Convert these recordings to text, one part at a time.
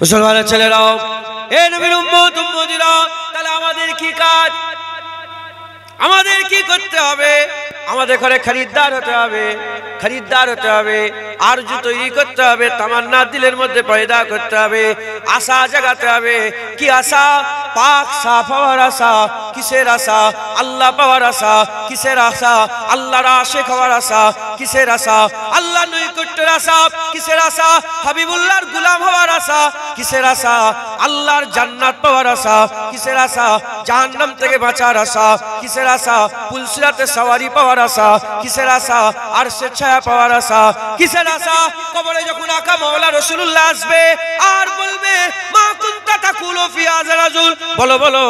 মুসলমানের ছেলেরাও, এ নবীর উম্মত উম্মতিরা, তাহলে আমাদের কি কাজ, আমাদের কি করতে হবে? আমাদের ঘরে খরিদ্দার হতে হবে, খরিদ্দার হতে হবে, আরজু তৈরি করতে হবে, তামান্না দিলের মধ্যে পয়দা করতে হবে, আশা জাগাতে হবে। কি আশা? পাক সাফ হওয়ার আশা। কিসের আশা? আল্লাহ পাওয়ার আশা। কিসের আশা? আল্লাহর আশিক হওয়ার আশা। কিসের আশা? আল্লাহ নৈকট্যের আশা। কিসের আশা? হাবিবুল্লাহর গোলাম হওয়ার আশা। কিসের আশা? আল্লাহর জান্নাত পাওয়ার আশা। কিসের আশা? জাহান্নাম থেকে বাঁচার আশা। কিসের আশা? পুলসিরাতে সওয়ারি পাওয়ার আশা। কিসের আশা? আরশের ছায়া পাওয়ার আশা। কিসের আশা? কবরে যখন আকা মাওলা রাসূলুল্লাহ আসবে আর বলবে, মা কুনতা তাকুলু ফি হাযা রাজুল, বলো বলো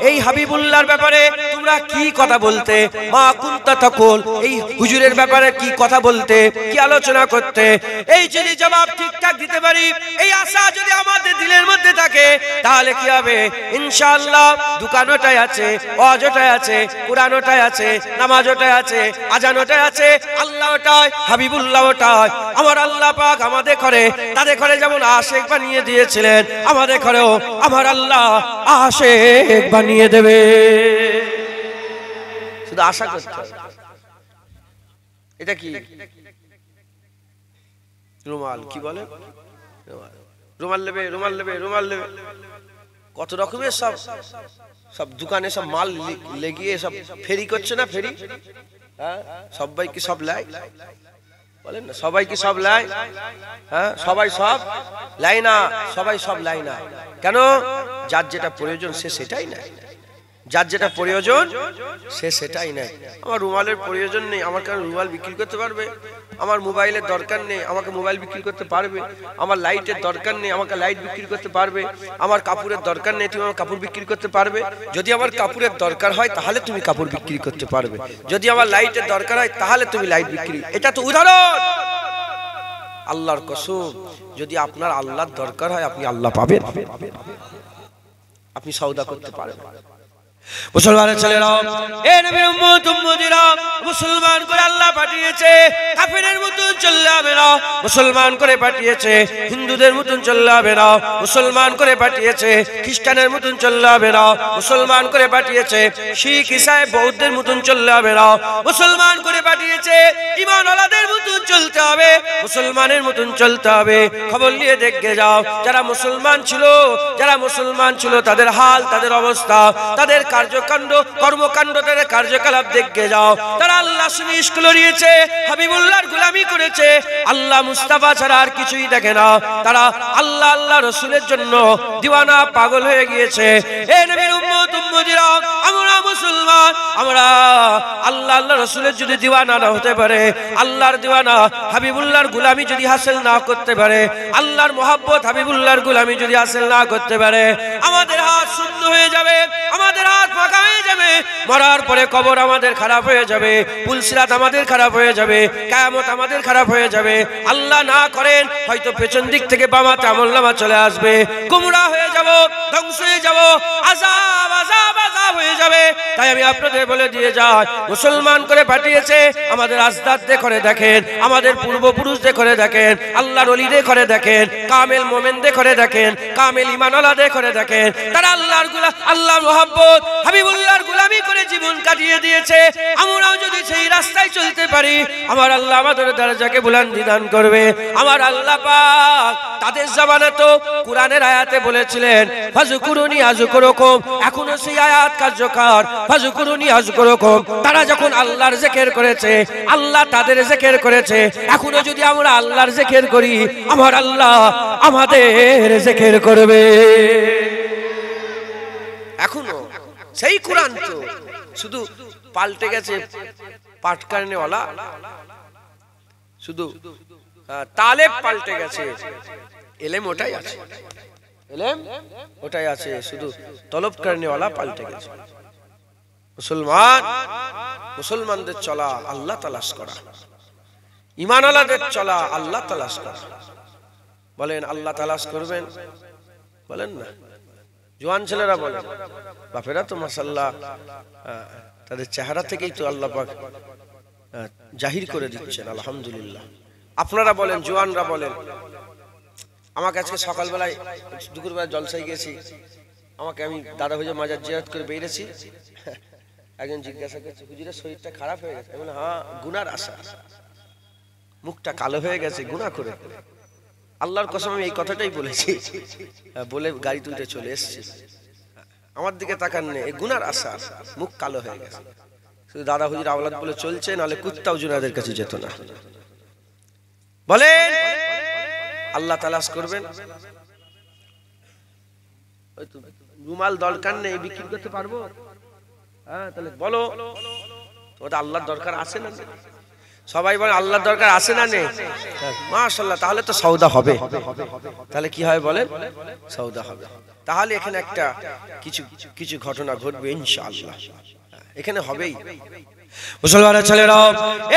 এই হাবিবুল্লাহর ব্যাপারে তোমরা কি কথা বলতে? মা কুনতা তাকুল, এই হুজুরের ব্যাপারে কি কথা বলতে, কি আলোচনা করতে? এই যদি জবাব ঠিকঠাক দিতে পারি, এই আশা যদি আমাদের দিলের মধ্যে থাকে, তাহলে কি হবে? ইনশাআল্লাহ দোকান ওটাই আছে, ওয়াজ ওটাই আছে, কুরআন ওটাই আছে, নামাজ ওটাই আছে, আজান ওটাই আছে, আল্লাহ ওটাই, হাবিবুল্লাহ ওটাই। আমার আল্লাহ পাক আমাদের ঘরে, তাদের ঘরে যেমন আশিক বানিয়ে দিয়েছিলেন, আমাদের ঘরেও আমার আল্লাহ আশিক বানিয়ে দেবে। শুধু আশা করতে হবে। এটা কি রুমাল? কি বলে? রুমাল নেবে, রুমাল নেবে, রুমাল নেবে, কত রকমের সব সব দোকানে সব মাল লেগিয়ে সব ফেরি করছে না, ফেরি। হ্যাঁ, সবাই কি সব লাই বলেন না? সবাই কি সব লাই? হ্যাঁ, সবাই সব লাই না, সবাই সব লাই না। কেন? যার যেটা প্রয়োজন সে সেটাই নাই, যার যেটা প্রয়োজন সে সেটাই নাই। আমার রুমালের প্রয়োজন নেই, আমার কারণ রুমাল বিক্রি করতে পারবে। আমার মোবাইলের দরকার নেই, আমাকে মোবাইল বিক্রি করতে পারবে। আমার লাইটের দরকার নেই, আমাকে লাইট বিক্রি করতে পারবে। আমার কাপড়ের দরকার নেই, তুমি আমার কাপড় বিক্রি করতে পারবে। যদি আমার কাপড়ের দরকার হয় তাহলে তুমি কাপড় বিক্রি করতে পারবে। যদি আমার লাইটের দরকার হয় তাহলে তুমি লাইট বিক্রি। এটা তো উদাহরণ। আল্লাহর কসম, যদি আপনার আল্লাহর দরকার হয় আপনি আল্লাহ পাবেন, আপনি সওদা করতে পারবেন। মুসলমানের ছেলেরা, এ নবীর উম্মত উম্মতিরা, মুসলমান করে আল্লাহ পাঠিয়েছে, কাফেরের মতন চললে হবে না। মুসলমান করে পাঠিয়েছে, হিন্দুদের মতন চললে হবে না। মুসলমান করে পাঠিয়েছে, খ্রিস্টানের মতন চললে হবে না। মুসলমান করে পাঠিয়েছে, শিখ ইসাই বৌদ্ধের মতন চললে হবে না। মুসলমান করে পাঠিয়েছে, ঈমানওয়ালাদের মতন চলতে হবে, মুসলমানের মতন চলতে হবে। খবর নিয়ে দেখে যাও, যারা মুসলমান ছিল, যারা মুসলমান ছিল তাদের হাল, তাদের অবস্থা, তাদের কার্যকাণ্ড, কর্মকাণ্ড, তাদের কার্যকলাপ দেখে যাও। তারা আল্লাহ শুনে ইশক লড়িয়েছে, হাবিবুল্লাহর গোলামি করেছে, আল্লাহ মুস্তাফা ছাড়া আর কিছুই দেখে না। তারা আল্লাহ আল্লাহ রসুলের জন্য দিওয়ানা, পাগল হয়ে গিয়েছে। এ নবীর উম্মত উম্মতিরা, আমরা মুসলমান, আমরা আল্লাহ আল্লাহ রসুলের যদি দিওয়ানা না হতে পারে, আল্লাহর দিওয়ানা হাবিবুল্লাহর গোলামি যদি হাসিল না করতে পারে, আল্লাহর মহব্বত হাবিবুল্লাহর গোলামি যদি হাসিল না করতে পারে, আমাদের হাত শূন্য হয়ে যাবে, আমাদের হাত ফাঁকা হয়ে যাবে। মরার পরে কবর আমাদের খারাপ হয়ে যাবে, পুলসিরাত আমাদের খারাপ হয়ে যাবে, কিয়ামত আমাদের খারাপ হয়ে যাবে। আল্লাহ না করেন হয়তো পেছন দিক থেকে বামাতে আমলনামা চলে আসবে, গুমরাহ হয়ে যাব, ধ্বংস হয়ে যাব, আযাব আযাব আযাব হয়ে যাবে। তাই আমি আপনাদের বলে দিয়ে যাই, মুসলমান করে পাঠিয়েছে, আমাদের আজদাদদের করে দেখেন, আমাদের পূর্বপুরুষদের করে দেখেন, আল্লাহর ওলিদের করে দেখেন, কামেল মোমেনদের করে দেখেন, কামেল ঈমানওয়ালাদের করে দেখেন। তারা আল্লাহর আল্লাহর মহব্বত হাবিবুল্লাহর গোলামি করে জীবন কাটিয়ে দিয়েছে। আমরাও যদি সেই রাস্তায় চলতে পারি, আমার আল্লাহ আমাদের দরজাকে বুলন্দি দান করবে। আমার আল্লাহ পাক তাদের জামানে তো কোরআনের আয়াতে বলেছিলেন, ফাযকুরুনি আযকুরুকুম, এখনো সেই আয়াত কার্যকর, ফাযকুরুনি আযকুরুকুম। তারা যখন আল্লাহর জিকির করেছে, আল্লাহ তাদের জিকির করেছে, এখনো যদি আমরা আল্লাহর জিকির করি, আমার আল্লাহ আমাদের জিকির করবে। এখনো সেই কোরআন তো, শুধু পাল্টে গেছে পাটকারনেওয়ালা, শুধু তালেব পাল্টে গেছে, এলেম ওটাই আছে, এলেম ওটাই আছে, শুধু তলব করনেওয়ালা পাল্টে গেছে। মুসলমান, মুসলমানদের চলা আল্লাহ তালাশ করা, ঈমানওয়ালাদের চলা আল্লাহ তালাশ করা। বলেন আল্লাহ তালাশ করবেন? বলেন না। জওয়ান ছেলেরা বলেন, বাপেরা তো মাশাআল্লাহ তাদের চেহারা থেকেই তো আল্লাহ পাক জাহির করে দিচ্ছেন, আলহামদুলিল্লাহ। আপনারা বলেন, জওয়ানরা বলেন, আমাকে আজকে সকালবেলায় দুপুরবেলা জলসায় গেছি, আমাকে আমি দাদা হুজুর মাজার জিয়ারত করে বেরিয়েছি, একজন জিজ্ঞাসা করছে হুজুরের শরীরটা খারাপ হয়ে গেছে। আমি বললাম হ্যাঁ, গুনার আশা, মুখটা কালো হয়ে গেছে গুনাহ করে। আল্লাহর কসম আমি এই কথাটাই বলেছি, বলে গাড়ি তুলতে চলে এসেছি। আমার দিকে তাকান নেই, এই গুনার আশা, মুখ কালো হয়ে গেছে। শুধু দাদা হুজুর আওলাদ বলে চলছে, নাহলে কুত্তাও জুনাদের কাছে যেত না। বলেন আল্লাহ তালাশ করবেন, রুমাল দরকার নেই, বিক্রি করতে পারবো? হ্যাঁ, তাহলে বলো তোমাদের আল্লাহর দরকার আছে না? সবাই বলে আল্লাহর দরকার আছে না নেই? মাশাআল্লাহ, তাহলে তো সওদা হবে। তাহলে কি হয় বলেন? সওদা হবে। তাহলে এখানে একটা কিছু কিছু ঘটনা ঘটবে ইনশাআল্লাহ, এখানে হবেই। মুসলমানের ছেলেরা,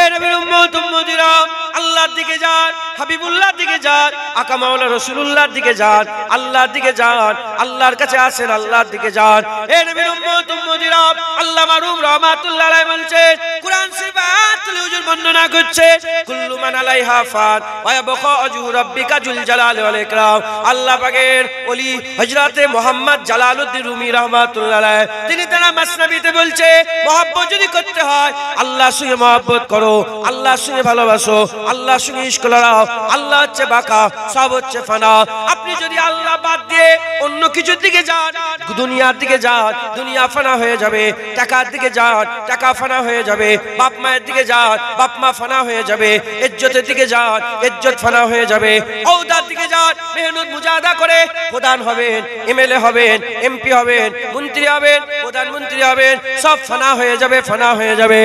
এ নবীর উম্মত উম্মতিরা, আল্লাহর দিকে যান, হাবিবুল্লাহর দিকে যান, আকা মাওলানা রাসূলুল্লাহর দিকে যান, আল্লাহর দিকে যান, আল্লাহর কাছে আসেন, আল্লাহর দিকে যান। এ নবীর উম্মত উম্মতিরা, আল্লাহ মারুম রাহমাতুল্লাহ আলাইহি বলছেন, কুরআন শরীফ আয়াতুল হুজুর বর্ণনা করছে, কুল্লু মান আলাইহা ফান ওয়া ইয়াবকা ওয়াজহু রাব্বিকা যুল জালালি ওয়াল ইকরাম। আল্লাহ পাকের ওলি হযরতে মুহাম্মদ জালালউদ্দিন রুমি রাহমাতুল্লাহ আলাইহি, তিনি তারা মাসনাবিতে বলছে, মহব্বত যদি করতে হয় আল্লাহর সঙ্গে মহব্বত করো, আল্লাহর সঙ্গে ভালোবাসো, আল্লাহর সঙ্গে ইশক লাগাও। আল্লাহ হচ্ছে বাকা, সব হচ্ছে ফানা। আপনি যদি আল্লাহ বাদ দিয়ে অন্য কিছুর দিকে যান, দুনিয়ার দিকে যান, দুনিয়া ফানা হয়ে যাবে। টাকার দিকে যান, টাকা ফানা হয়ে যাবে। বাপ মায়ের দিকে যান, বাপ মা ফানা হয়ে যাবে। ইজ্জতের দিকে যান, ইজ্জত ফানা হয়ে যাবে। ওহদার দিকে যান, মেহনত মুজাহাদা করে প্রধান হবেন, এমএলএ হবেন, এমপি হবেন, মন্ত্রী হবেন, প্রধানমন্ত্রী হবেন, সব ফানা হয়ে যাবে, ফানা হয়ে যাবে।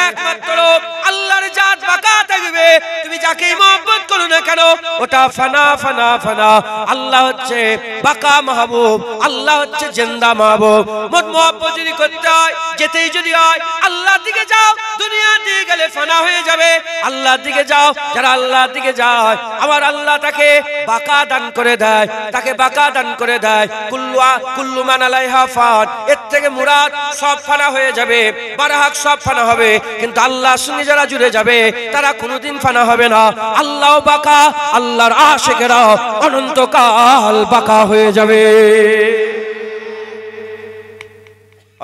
একমাত্র আল্লাহর জাত বাকা থাকবে। তুমি যাকেই মহব্বত করো না কেন, ওটা ফানা ফানা ফানা। আল্লাহ হচ্ছে বাকা মাহবুব, আল্লাহ হচ্ছে জিন্দা মাহবুব। মোট মহব্বত যদি করতে হয়, যেতেই যদি হয়, আল্লাহর দিকে যাও। দুনিয়ার দিকে গেলে ফানা হয়ে যাবে। আল্লাহর দিকে যাও। যারা আল্লাহর দিকে যায়, আমার আল্লাহ তাকে বাকা দান করে দেয়, তাকে বাকা দান করে দেয়। কুল্লু মান আলাইহা ফান, এর থেকে মুরাদ সব ফানা হয়ে যাবে, বারাহাক সব ফানা হবে। কিন্তু আল্লাহর সঙ্গে যারা জুড়ে যাবে, তারা কোনোদিন ফানা হবে না। আল্লাহ বাকা, আল্লাহর আশিকেরা অনন্তকাল বাকা হয়ে যাবে।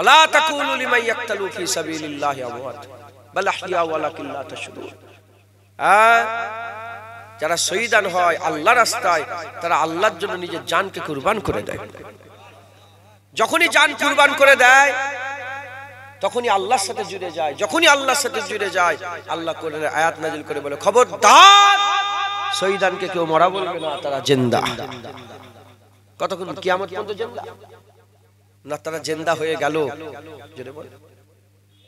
আলা তাকুলু লিমান ইয়াকতালু ফি সাবিলিল্লাহি আমওয়াত বাল আহইয়া ওয়ালাকিন লা তাশউরুন। যারা শহীদান হয় আল্লাহর রাস্তায়, তারা আল্লাহর জন্য নিজের জানকে কুরবান করে দেয়। যখনই জান কুরবান করে দেয়, তখনই আল্লাহর সাথে জুড়ে যায়। যখনই আল্লাহর সাথে জুড়ে যায়, আল্লাহ কোরআনে আয়াত নাযিল করে বলে, খবরদার শহীদানকে কেউ মরা বলবে না, তারা জিন্দা। কতক্ষণ? কিয়ামত পর্যন্ত জিন্দা না, তারা জিন্দা হয়ে গেল। জোরে বল,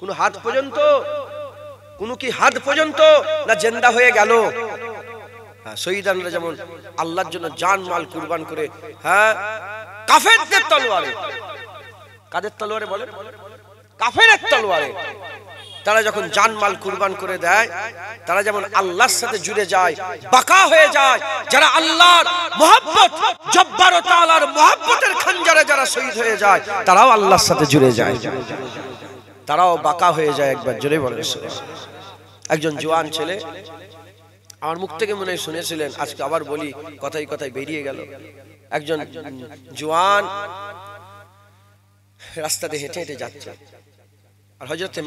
কোন হাত পর্যন্ত? কোন কি হাত পর্যন্ত? না জিন্দা হয়ে গেল। হ্যাঁ, শহীদানরা যেমন আল্লাহর জন্য জান মাল কুরবান করে, হ্যাঁ, কাফেরদের তলোয়ারে। কাদের তলোয়ারে বলেন? কাফেরের তলোয়ারে। তারা যখন জানমাল কুরবান করে দেয়, তারা যেমন আল্লাহর সাথে জুড়ে যায়, বাকা হয়ে যায়। যারা আল্লাহর মহব্বত, জব্বার ও তাআলার মহব্বতের খঞ্জরে যারা শহীদ হয়ে যায়, তারাও আল্লাহর সাথে জুড়ে যায়, তারাও বাকা হয়ে যায়। একবার জোরে বলেন। একজন জওয়ান ছেলে, আমার মুখ থেকে মনে হয় শুনেছিলেন, আজকে আবার বলি, কথাই কথাই বেরিয়ে গেল। একজন জওয়ান রাস্তাতে হেঁটে হেঁটে যাচ্ছে, আর হযরতে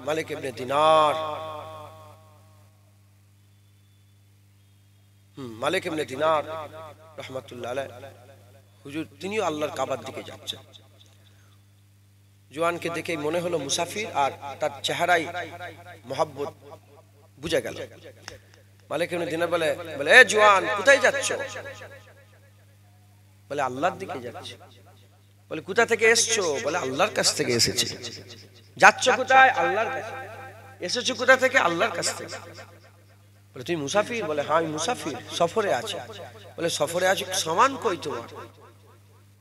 মালিক ইবনে দিনার, মালিক ইবনে দিনার রাহমাতুল্লাহ আলাইহি হুজুর, তিনিও আল্লাহর কাবার দিকে যাচ্ছেন। জওয়ানকে দেখে মনে হলো মুসাফির, আর তার চেহারায় মহব্বত বুঝে গেল। মালিক ইবনে দিনার বলে, এ জওয়ান, কোথায় যাচ্ছ? বলে আল্লাহর দিকে যাচ্ছি। বলে কোথা থেকে এসছো? বলে আল্লাহর কাছ থেকে এসেছি। যাচ্ছ কোথায়? আল্লাহর কাছে। এসেছো কোথা থেকে? আল্লাহর কাছ থেকে। বলে তুমি মুসাফির? বলে হ্যাঁ আমি মুসাফির, সফরে আছি। বলে সফরে আছি, সামান কই তোমার?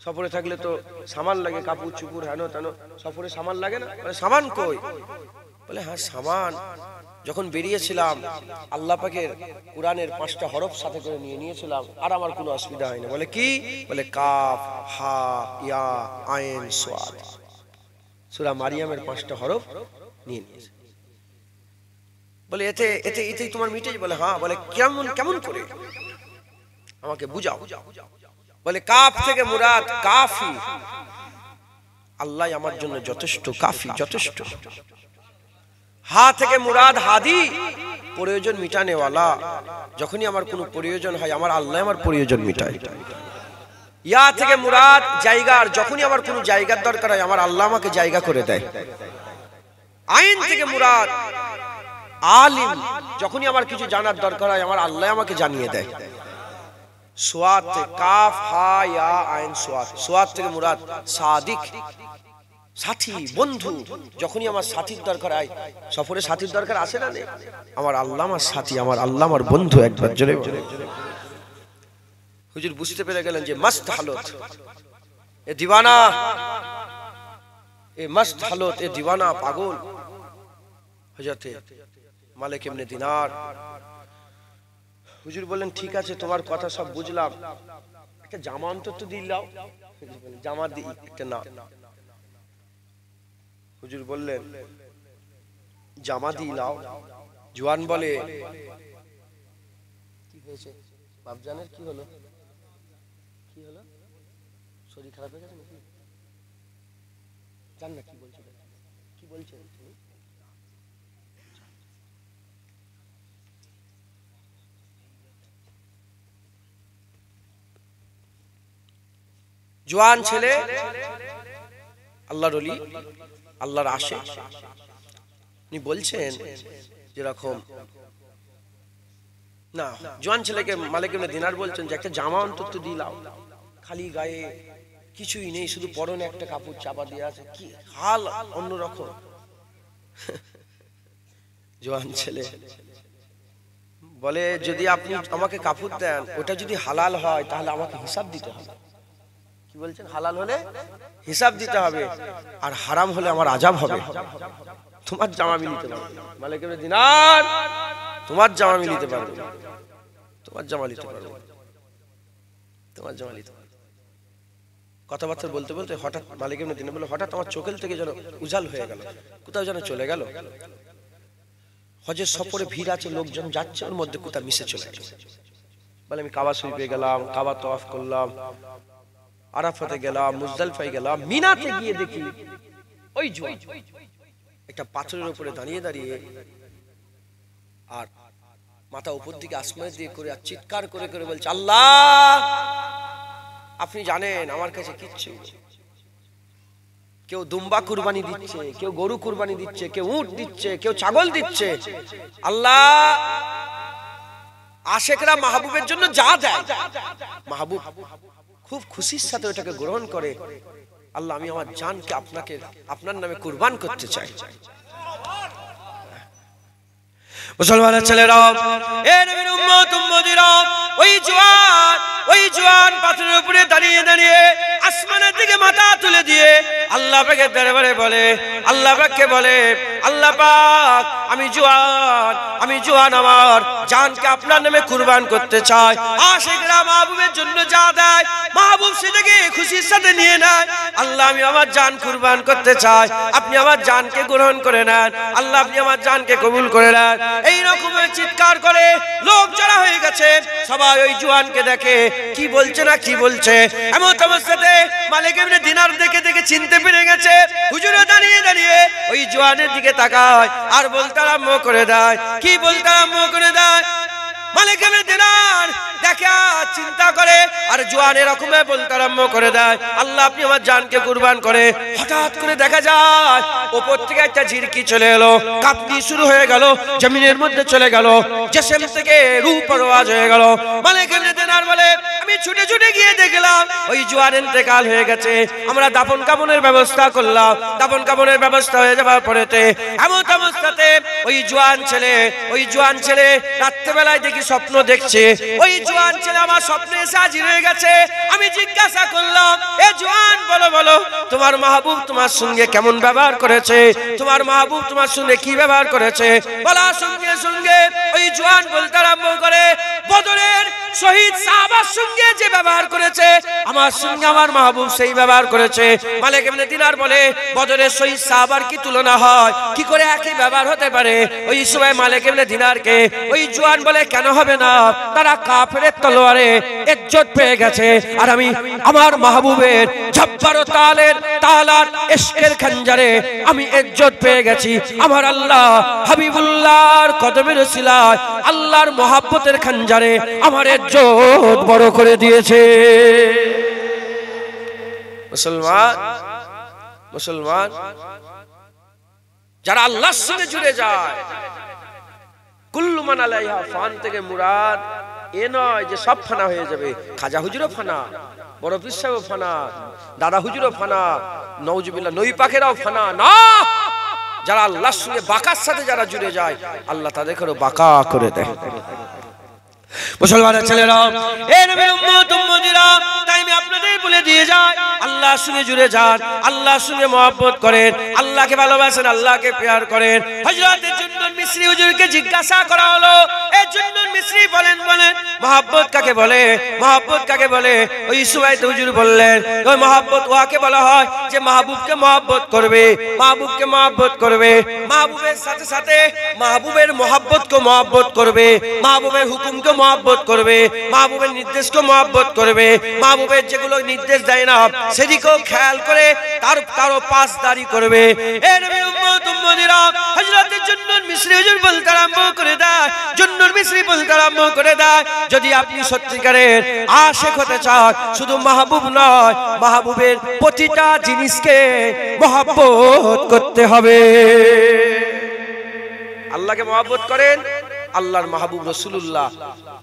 সফরে থাকলে তো সামান লাগে, কাপড় চুপুর হেন তেন, সফরে সামান লাগে না? বলে সামান কই? বলে হ্যাঁ সামান যখন বেরিয়েছিলাম, আল্লাহ পাকের কোরআনের 5টা হরফ সাথে করে নিয়েছিলাম, আর আমার কোনো অসুবিধা হয় না। বলে কি? বলে কাফ, হা, ইয়া, আইন, সাদ, সূরা মারিয়ামের 5টা হরফ নিয়ে নিয়েছে। বলে এতেই তোমার মিটে? বলে হ্যাঁ। বলে কেমন করে? আমাকে বুঝাও। বলে কাফ থেকে মুরাদ কাফি, আল্লাহ আমার জন্য যথেষ্ট, কাফি যথেষ্ট। হা থেকে মুরাদ হাদি, প্রয়োজন মিটানেওয়ালা। যখনই আমার কোনো প্রয়োজন হয় আমার আল্লাহ আমার প্রয়োজন মিটায়। ইয়া থেকে মুরাদ জায়গার, যখনই আমার কোনো জায়গার দরকার হয় আমার আল্লাহ আমাকে জায়গা করে দেয়। আইন থেকে মুরাদ আলিম, যখনই আমার কিছু জানার দরকার হয় আমার আল্লাহ আমাকে জানিয়ে দেয়। সোয়াদ কাফ হা ইয়া আইন সোয়াদ, সোয়াদ থেকে মুরাদ সাদিক, সাথী বন্ধু। যখনই আমার সাথীর দরকার হয়, সফরে সাথীর দরকার আসে না, আমার আল্লাহ আমার সাথী, আমার আল্লাহ আমার বন্ধু। একবার জোরে হুজুর বুঝতে পেরে গেলেন যে মস্ত হালত এ দিওয়ানা, এ মস্ত হালত এ দিওয়ানা পাগল। হযরতে মালিক ইবনে দিনার হুজুর বললেন ঠিক আছে তোমার কথা সব বুঝলাম, একটা জামা অন্তত দিলাও। জামা দিই একটা না। হুজুর বললেন জামা দিলাও। জওয়ান বলে কি হয়েছে বাপজানের, কি হলো, কি হলো, শরীর খারাপ হয়ে গেছে নাকি? জান না কি বলছো, কি বলছো তুমি? জওয়ান ছেলে, আল্লাহর ওলি, আল্লাহর আশিক, উনি বলছেন যেরকম না, জওয়ান ছেলেকে মালিক ইবনে দিনার বলছেন যে একটা জামা অন্তত দিলাও। খালি গায়ে কিছুই নেই, শুধু পরনে একটা কাপড় চাপা দিয়ে আছে, কি হাল অন্যরকম। জওয়ান ছেলে বলে যদি আপনি আমাকে কাপড় দেন, ওটা যদি হালাল হয় তাহলে আমাকে হিসাব দিতে হবে। কি বলছেন? হালাল হলে হিসাব দিতে হবে, আর হারাম হলে আমার আযাব হবে। তোমার জামা আমি নিতে পারবো না মালিক ইবনে দিনার, তোমার জামা আমি নিতে পারবো না, তোমার জামা নিতে পারবো, তোমার জামা নিতে পারবো। কথাবার্তা বলতে বলতে হঠাৎ মালিক ইবনে দিনার বলে হঠাৎ আমার চোখের থেকে যেন উজাল হয়ে গেল, কোথাও যেন চলে গেল। হজের সফরে ভিড় আছে, লোকজন যাচ্ছে, ওর মধ্যে কোথাও মিশে চলে গেল। বলে আমি কাবা শরীফে গেলাম, কাবা তওয়াফ করলাম, আরাফাতে গেলাম, মুজদালিফায় গেলাম, মিনাতে গিয়ে দেখি ওই জওয়ান একটা পাথরের উপরে দাঁড়িয়ে দাঁড়িয়ে আর মাথা উপর দিকে আসমানে দিয়ে করে আর চিৎকার করে করে বলছে আল্লাহ আপনি জানেন আমার কাছে কিচ্ছু। কেউ দুম্বা কুরবানি দিচ্ছে, কেউ গরু কুরবানি দিচ্ছে, কেউ উট দিচ্ছে, কেউ ছাগল দিচ্ছে। আল্লাহ আশেকরা মাহবুবের জন্য যা দেয়, মাহবুব খুব খুশির সাথে ওটাকে গ্রহণ করে। আল্লাহ আমি আমার জানকে আপনাকে, আপনার নামে কুরবান করতে চাই। মুসলমানের ছেলেরা, এ নবীর উম্মত উম্মতিরা, ওই জওয়ান পাথরের উপরে দাঁড়িয়ে দাঁড়িয়ে আসমানের দিকে মাথা তুলে দিয়ে আল্লাহ পাকের দরবারে বলে, আল্লাহ পাককে বলে আল্লাহ পাক আমি জওয়ান আমার জানকে আপনার নামে কুরবান করতে চাই। আশিকরা মাহবুবের জন্য যা দেয় মাহবুব সেটাকে খুশির সাথে নিয়ে নেয়। আল্লাহ আমি আমার জান কুরবান করতে চাই, আপনি আমার জানকে গ্রহণ করে নেন, আল্লাহ আপনি আমার জানকে কবুল করে নেন। এই রকমের চিৎকার করে লোক জড়া হয়ে গেছে, সবাই ওই জওয়ানকে দেখে কি বলছে না কি বলছে। এমন অবস্থাতে মালিক ইবনে দিনার দেখে দেখে চিনতে পেরে গেছে। হুজুরে দাঁড়িয়ে দাঁড়িয়ে ওই জওয়ানের দিকে তাকায় আর বলতে আরম্ভ করে দেয়। কি বলতে আরম্ভ করে দেয়? মালিক ইবনে দিনার দেখে চিন্তা করে আর জওয়ান এরকম বলতে আরম্ভ করে দেয় আল্লাহ আপনি আমার জানকে কুরবান করে। হঠাৎ করে দেখা যায় উপর থেকে একটা ঝিরকি চলে এলো, কাঁপনি শুরু হয়ে গেল, জমিনের মধ্যে চলে গেল, জিসম থেকে রূহ পরওয়াজ হয়ে গেল। মালিক ইবনে দিনার বলে আমি ছুটে ছুটে গিয়ে দেখলাম ওই জওয়ান ইন্তেকাল হয়ে গেছে। আমরা দাফন কাফনের ব্যবস্থা করলাম, দাফন কাফনের ব্যবস্থা হয়ে যাওয়ার পরেতে এমন অবস্থাতে ওই জওয়ান ছেলে রাত্রেবেলায় দেখি স্বপ্ন দেখছে। ওই জওয়ান ছেলে আমার স্বপ্নে এসে হাজির হয়ে গেছে। আমি জিজ্ঞাসা করলাম এ জওয়ান বলো তোমার মাহবুব তোমার সঙ্গে কেমন ব্যবহার করেছে, তোমার মাহবুব তোমার সঙ্গে কি ব্যবহার করেছে? বলার সঙ্গে সঙ্গে ওই জওয়ান বলতে আরম্ভ করে বদরের শহীদ সাহাবার সঙ্গে যে ব্যবহার করেছে আমার সঙ্গে আমার মাহবুব সেই ব্যবহার করেছে। মালিক ইবনে দিনার বলে বদরের শহীদ সাহাবার কি তুলনা হয়, কি করে একই ব্যবহার হতে পারে? ওই সময় মালিক ইবনে দিনারকে ওই জওয়ান বলে কেন হবে না, তারা কাফেরের তলোয়ারে ইজ্জত পেয়ে গেছে, আর আমি আমার মাহবুবের জব্বার তালের তালার ইশকের খঞ্জরে আমি ইজ্জত পেয়ে গেছি। আমার আল্লাহ হাবিবুল্লাহর কদমের উসিলায় আল্লাহর মহব্বতের খঞ্জরে আমার ইজ্জত বড় করে দিয়েছে। মুসলমান যারা আল্লাহর সঙ্গে জুড়ে যায়, কুল্লু মান আলাইহা ফান থেকে মুরাদ এ নয় যে সব ফানা হয়ে যাবে। খাজা হুজুরও ফানা, বড় পীর সাহেবও ফানা, দাদা হুজুরও ফানা, নওজুবিল্লাহ নই পাখেরাও ফানা না। যারা আল্লাহর সঙ্গে বাকার সাথে যারা জুড়ে যায়, আল্লাহ তাদেরকেও বাকা করে দেয়। মুসলমানের ছেলেরা, এ নবীর উম্মত উম্মতিরা, তাই আমি আপনাদের বলে দিয়ে যাই, আল্লাহর সঙ্গে জুড়ে যান, আল্লাহর সঙ্গে মহব্বত করেন, আল্লাহকে ভালোবাসেন, আল্লাহকে প্যার করেন। হযরত জুন্নুন মিসরি হুজুরকে জিজ্ঞাসা করা হলো, এ জুন্নুন মিসরি বলেন মহব্বত কাকে বলে, মহব্বত কাকে বলে? ওই সময় হুজুর বললেন, ওই মহব্বত ওয়াকে বলা হয় যে মাহবুবকে মহব্বত করবে, মাহবুবকে মহব্বত করবে, মাহবুবের সাথে সাথে মাহবুবের মহব্বতকে মহব্বত করবে, মাহবুবের হুকুমকে মহব্বত করবে, মাহবুবের নির্দেশকে মহব্বত করবে, মাহবুবের যেগুলো নির্দেশ দেয় না সেদিকেও খেয়াল করে তারও পাসদারি করবে। এ নবীর উম্মত উম্মতিরা, হযরত জুন্নুন মিসরি হুজুর বলতে আরম্ভ করে দেয়, জুন্নুন মিসরি বলতে আরম্ভ করে দেয়, যদি আপনি সত্যিকারের আশিক হতে চান, শুধু মাহবুব নয়, মাহবুবের প্রতিটা জিনিসকে মহব্বত করতে হবে। আল্লাহকে মহব্বত করেন, আল্লাহর মাহবুব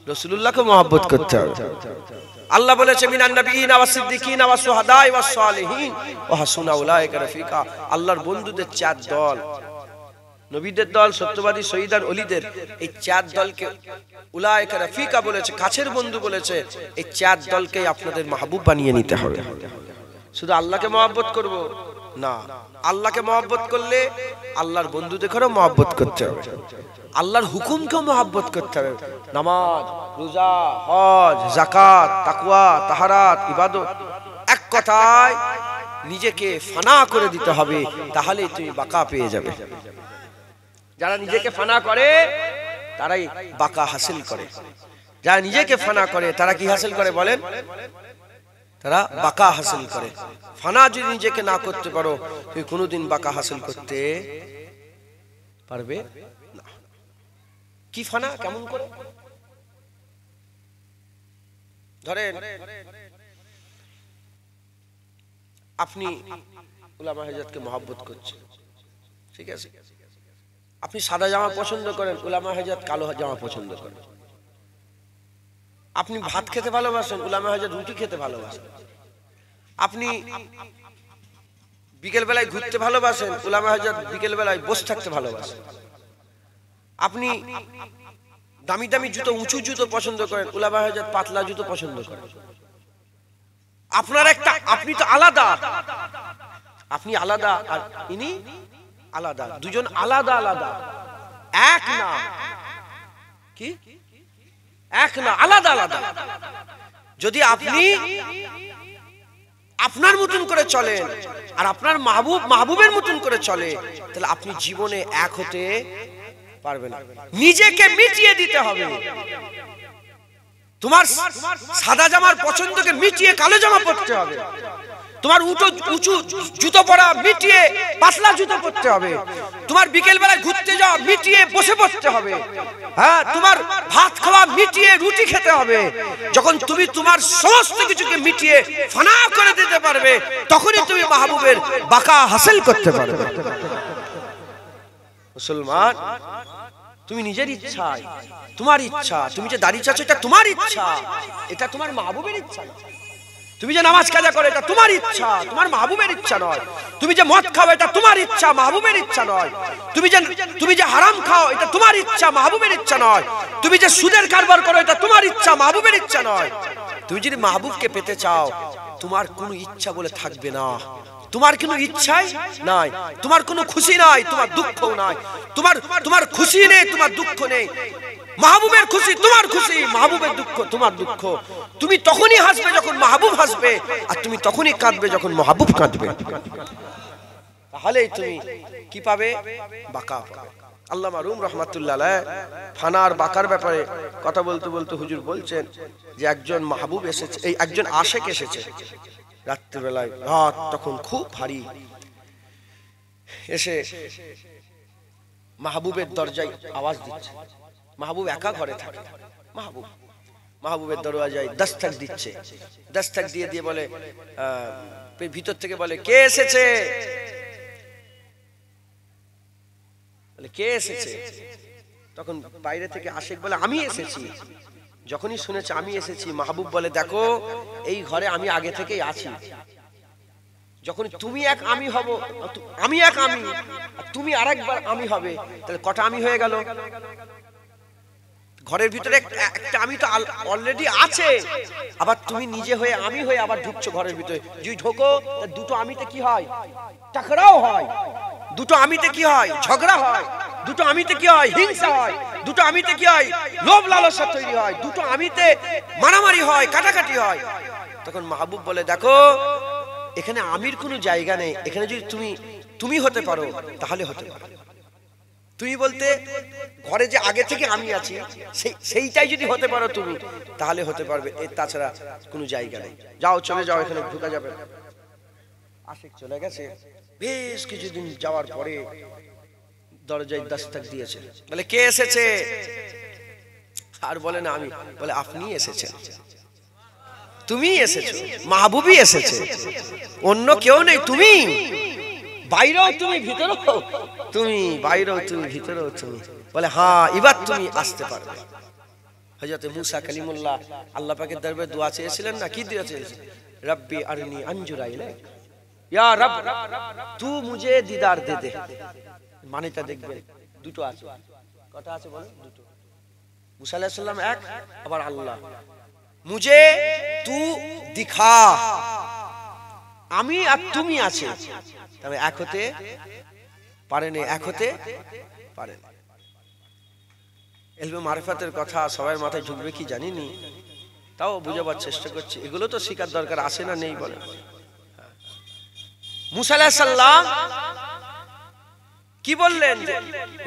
রাসূলুল্লাহকে মহব্বত করতে হবে। আল্লাহ বলেছে মিনান নবিয়িনা ওয়াস সিদ্দিকিনা ওয়াস শুহাদায়ে ওয়াস সালিহিন ওয়া হাসুনা উলাইকা রাফিকা। আল্লাহর বন্ধুদের চার দল, নবীদের দল, সত্যবাদী, শহীদ আর ওলিদের, এই চার দলকে উলাইকা রাফিকা বলেছে, কাছের বন্ধু বলেছে। এই চার দলকে আপনাদের মাহবুব বানিয়ে নিতে হবে। শুধু আল্লাহকে মহব্বত করব না, আল্লাহকে মহব্বত করলে আল্লাহর বন্ধুদেরও মহব্বত করতে হবে, আল্লাহর হুকুমকেও মহব্বত করতে হবে। নামাজ, রোজা, হজ, যাকাত, তাকওয়া, তাহারাত, ইবাদত, এক কথায় নিজেকে ফানা করে দিতে হবে, তাহলেই তুমি বাকা পেয়ে যাবে। যারা নিজেকে ফানা করে তারাই বাকা হাসিল করে। যারা নিজেকে ফানা করে তারা কি হাসিল করে বলেন? তারা বাকা হাসিল করে। ফানা যদি নিজেকে না করতে পারো, তুমি কোনোদিন বাকা হাসিল করতে পারবে না। কি ফানা কেমন করে? ধরেন আপনি উলামা হযরতকে মহব্বত করছেন, ঠিক আছে, আপনি সাদা জামা পছন্দ করেন, উলামা হযরত কালো জামা পছন্দ করেন। আপনি ভাত খেতে ভালোবাসেন, উলামা হযরত রুটি খেতে ভালোবাসেন। আপনি বিকেল বেলায় ঘুরতে ভালোবাসেন, উলামা হযরত বিকেল বেলায় বসে থাকতে ভালোবাসেন। আপনি দামি দামি জুতো, উঁচু জুতো পছন্দ করেন, উলামা হযরত পাতলা জুতো পছন্দ করেন। আপনার একটা, আপনি তো আলাদা, আপনি আলাদা আর ইনি আলাদা, দুজন আলাদা আলাদা, এক না। কি এক না, আলাদা আলাদা। যদি আপনি আপনার মতন করে চলেন আর আপনার মাহবুব মাহবুবের মতন করে চলে, তাহলে আপনি জীবনে এক হতে পারবেন না। নিজেকে মিটিয়ে দিতে হবে। তোমার সাদা জামার পছন্দকে মিটিয়ে কালো জামা পরতে হবে। তোমার উঁচু জুতো পরা মিটিয়ে পাতলা জুতো পরতে হবে। তোমার বিকেল বেলায় ঘুরতে যাওয়া মিটিয়ে বসে পড়তে হবে। হ্যাঁ, তোমার ভাত খাওয়া মিটিয়ে রুটি খেতে হবে। যখন তুমি তোমার সমস্ত কিছুকে মিটিয়ে ফানা করে দিতে পারবে, তখনই তুমি মাহবুবের বাকা হাসিল করতে পারবে। মুসলমান, তুমি নিজের ইচ্ছায়, তোমার ইচ্ছা, তুমি যে দাড়ি চাচ্ছ এটা তোমার ইচ্ছা, এটা তোমার মাহবুবের ইচ্ছা না। তুমি যে নামাজ কাজা করো এটা তোমার ইচ্ছা, তোমার মাহবুবের ইচ্ছা নয়। তুমি যে মদ খাও এটা তোমার ইচ্ছা, মাহবুবের ইচ্ছা নয়। তুমি যে হারাম খাও এটা তোমার ইচ্ছা, মাহবুবের ইচ্ছা নয়। তুমি যে সুদের কারবার করো এটা তোমার ইচ্ছা, মাহবুবের ইচ্ছা নয়। তুমি যদি মাহবুবকে পেতে চাও, তোমার কোনো ইচ্ছা বলে থাকবে না। তোমার কোনো ইচ্ছাই নাই, তোমার কোনো খুশি নাই, তোমার দুঃখও নাই। তোমার খুশি নেই, তোমার দুঃখ নেই। মাহবুবের খুশি তোমার খুশি, মাহবুবের দুঃখ তোমার দুঃখ। তুমি তখনই হাসবে যখন মাহবুব হাসবে, আর তুমি তখনই কাঁদবে যখন মাহবুব কাঁদবে। তাহলেই তুমি কি পাবে? বাকা পাবে। আল্লামা রুম রাহমাতুল্লাহ আলাইহি ফানার বাকার ব্যাপারে কথা বলতে বলতে হুজুর বলছেন যে একজন মাহবুব এসেছে, এই একজন আশেক এসেছে রাত্রিবেলায়, রাত তখন খুব ভারী, এসে মাহবুবের দরজায় আওয়াজ দিচ্ছে। মাহবুব একা ঘরে থাকে, মাহবুবের দরজায় দস্তক দিচ্ছে। দস্তক দিয়ে দিয়ে বলে, ভিতর থেকে বলে কে এসেছে? বলে কে এসেছে? তখন বাইরে থেকে আশেক বলে আমি এসেছি। যখনই শুনেছে আমি এসেছি, মাহবুব বলে দেখো এই ঘরে আমি আগে থেকেই আছি। যখন তুমি এক আমি হব, আমি এক আমি, আর তুমি আরেকবার আমি হবে, তাহলে কটা আমি হয়ে গেল? ঘরের ভিতরে একটা আমি তো অলরেডি আছে, আবার তুমি নিজে হয়ে আমি হয়ে আবার ঢুকছো ঘরের ভিতরে। যদি ঢোকো দুটো আমিতে কি হয়? টাকরাও হয়। দুটো আমিতে কি হয়? ঝগড়া হয়। দুটো আমিতে কি হয়? হিংসা হয়। দুটো আমিতে কি হয়? লোভ লালসা তৈরি হয়। দুটো আমিতে মারামারি হয়, কাটাকাটি হয়। তখন মাহবুব বলে দেখো এখানে আমির কোনো জায়গা নেই। এখানে যদি তুমি হতে পারো তাহলে হতে পারো। তুমি বলতে ঘরে যে আগে থেকে আমি আছি সেইটাই যদি হতে পারো তুমি, তাহলে হতে পারবে। এর তাছাড়া কোনো জায়গা নেই। যাও চলে যাও, এখানে ঢোকা যাবে না। আশিক চলে গেছে। বেশ কিছুদিন যাওয়ার পরে দরজায় দস্তক দিয়েছে। বলে কে এসেছে? আর বলে না আমি। বলে আপনি এসেছেন, তুমি এসেছো, মাহবুবই এসেছে, অন্য কেউ নেই। তুমি বাইরেও তুমি, ভিতরেও তুমি, বাইরেও তুমি, ভিতরেও তুমি। বলে হ্যাঁ এবার তুমি আসতে পারবে। হযরত মুসা কালিমুল্লাহ আল্লাহ পাকের দরবারে দোয়া চেয়েছিলেন না? কি দোয়া চেয়েছিলেন? রব্বি আরনি আনজুরা ইলাইক, ইয়া রব তু মুঝে দিদার দে দে। মানেটা দেখবেন দুটো আছে। কথা আছে বলে দুটো। মুসা আলাইহিস সালাম এক, আবার আল্লাহ মুঝে তু দিখা, আমি আর তুমি আছে, তবে এক হতে পারেনি, এক হতে পারে না। ইলমে মারিফাতের কথা সবার মাথায় ঢুকবে কি জানিনি, তাও বুঝাবার চেষ্টা করছি। এগুলো তো শিকার দরকার, আসে না নেই বলে। মুসা আলাইহিস সালাম কি বললেন?